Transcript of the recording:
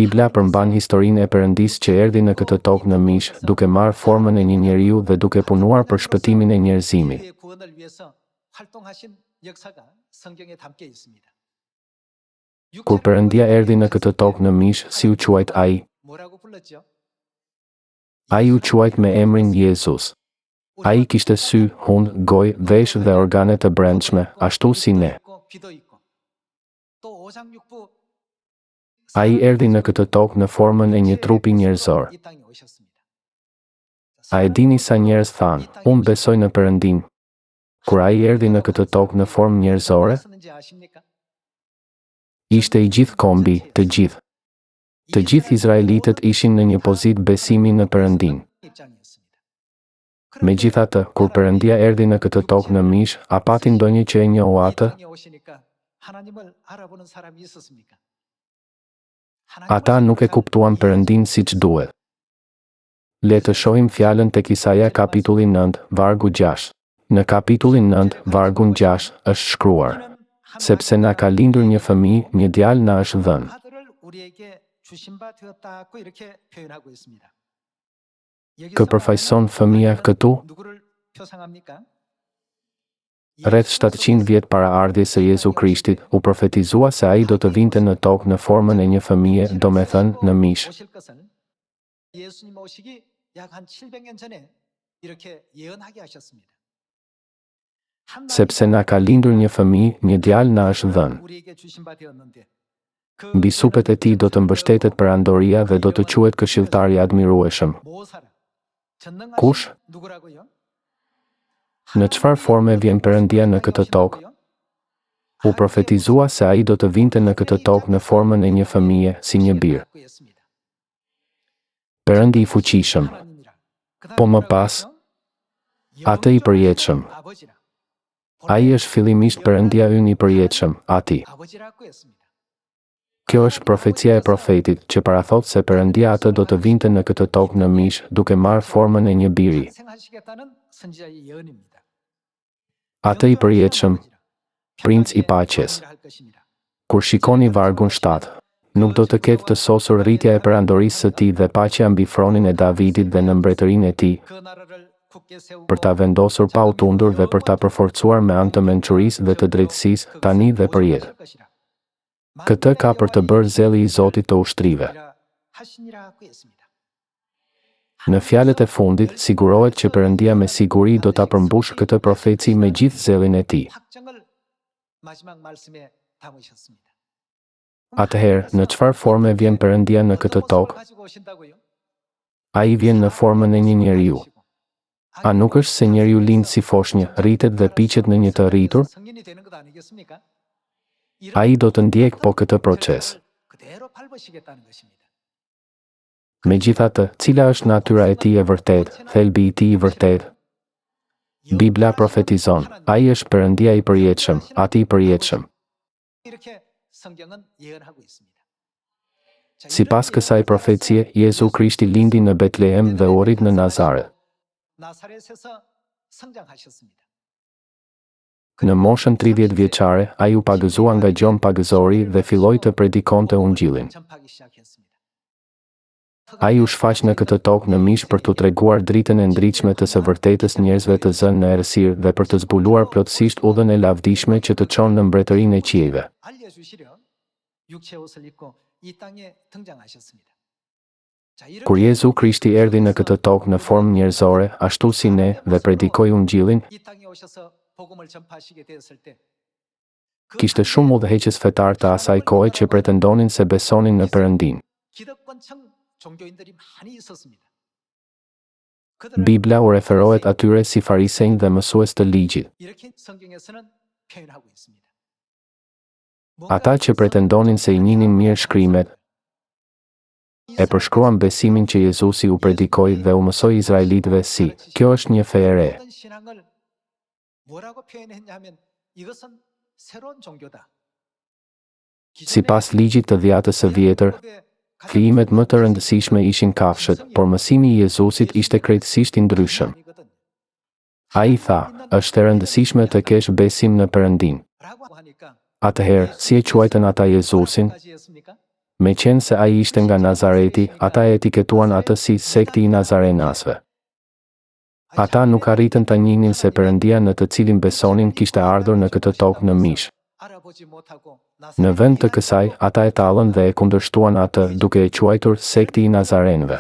Bibla përmban historinë e Perëndisë që erdhi në këtë tokë në mish, duke marrë formën e një njeriu dhe duke punuar për shpëtimin e njerëzimit. Kur Perëndia erdhi në këtë tokë në mish, si u quajt ai? Ai u quajt me emrin Jezus. Ai kishte sy, hund, gojë, veshë dhe organe të brendshme, ashtu si ne. Ai erdhi në këtë tokë në formën e një trupi njerëzor. A e dini sa njerëz thanë, unë besoj në Perëndinë, kur ai erdhi në këtë tokë në formë njerëzore? Ishte i gjithë kombi, të gjithë. Të gjithë izraelitët ishin në një pozitë besimi në Perëndinë. Megjithatë, kur Perëndia erdhi në këtë tokë në mish, a pati ndonjë që e njohu atë? Ata nuk e kuptuan Perëndinë siç duhet. Le të shohim fjalën tek Isaia kapitulli 9, vargu 6. Në kapitullin 9, vargun 6, është shkruar: sepse na ka lindur një fëmijë, një djalë na është dhënë. Kë përfaqëson fëmia këtu? Rreth 700 vjet para ardhjes së Jezu Krishtit, u profetizua se ai do të vinte në tokë në formën e një fëmije, domethënë në mish. Sepse na ka lindur një fëmijë, një djalë na është dhënë. Mbi supet e tij do të mbështetet perandoria dhe do të quhet këshilltari i admirueshëm. Kush? Në çfarë forme vjen Perëndia në këtë tokë? U profetizua se ai do të vinte në këtë tokë në formën e një fëmije, si një bir. Perëndi i fuqishëm. Po më pas, atë i përjetshëm. Ai është fillimisht Perëndia ynë i përjetshëm, Ati. Kjo është profecia e profetit, që parathot se Perëndia atë do të vinte në këtë tokë në mish, duke marrë formën e një biri. Atë i përjetshëm, princ i paqes. Kur shikoni vargun 7, nuk do të ketë të sosur rritja e perandorisë së tij dhe paqja mbi fronin e Davidit dhe në mbretërinë e tij, për ta vendosur pa u tundur dhe për ta përforcuar me anë të mençurisë dhe të drejtësisë, tani dhe përjetë. Këtë ka për të bërë zelli i Zotit të ushtrive. Në fjalët e fundit, sigurohet që Perëndia me siguri do ta përmbushë këtë profeci me gjithë zellin e tij. Atëherë, në çfarë forme vjen Perëndia në këtë tokë? Ai vjen në formën e një njeriu. A nuk është se njeriu lind si foshnjë, rritet dhe piqet në një të rritur? Ai do të ndjek po këtë proces. Megjithatë, cila është natyra e tij e vërtetë, thelbi i tij i vërtetë? Bibla profetizon, ai është Perëndia i përjetshëm, Ati i përjetshëm. Sipas kësaj profecie, Jezu Krishti lindi në Betlehem dhe u rrit në Nazaret. Në moshën 30 vjeçare, ai u pagëzua nga Gjon Pagëzori dhe filloi të predikonte Ungjillin. Ai u shfaq në këtë tokë në mish për t'u treguar dritën e ndritshme të së vërtetës njerëzve të zënë në errësirë dhe për të zbuluar plotësisht udhën e lavdishme që të çon në mbretërinë e qiejve. Kur Jezu Krishti erdhi në këtë tokë në formë njerëzore, ashtu si ne, dhe predikoi Ungjillin, kishte shumë udhëheqës fetar të asaj kohe që pretendonin se besonin në Perëndinë. Bibla u referohet atyre si farisejnë dhe mësues të ligjit. Ata që pretendonin se i njihnin mirë shkrimet, e përshkruan besimin që Jezusi u predikoi dhe u mësoi izraelitëve si, kjo është një fe e re. Sipas ligjit të Dhjatës së Vjetër, krijimet më të rëndësishme ishin kafshët, por mësimi i Jezusit ishte krejtësisht i ndryshëm. Ai tha, është e rëndësishme të kesh besim në Perëndinë. Atëherë, si e quajtën ata Jezusin? Me qenë se ai ishte nga Nazareti, ata e etiketuan atë si sekti i Nazarenasve. Ata nuk arritën ta njihnin se Perëndia në të cilin besonin kishte ardhur në këtë tokë në mish. Në vend të kësaj, ata e tallën dhe e kundërshtuan atë, duke e quajtur sekti i Nazarenëve.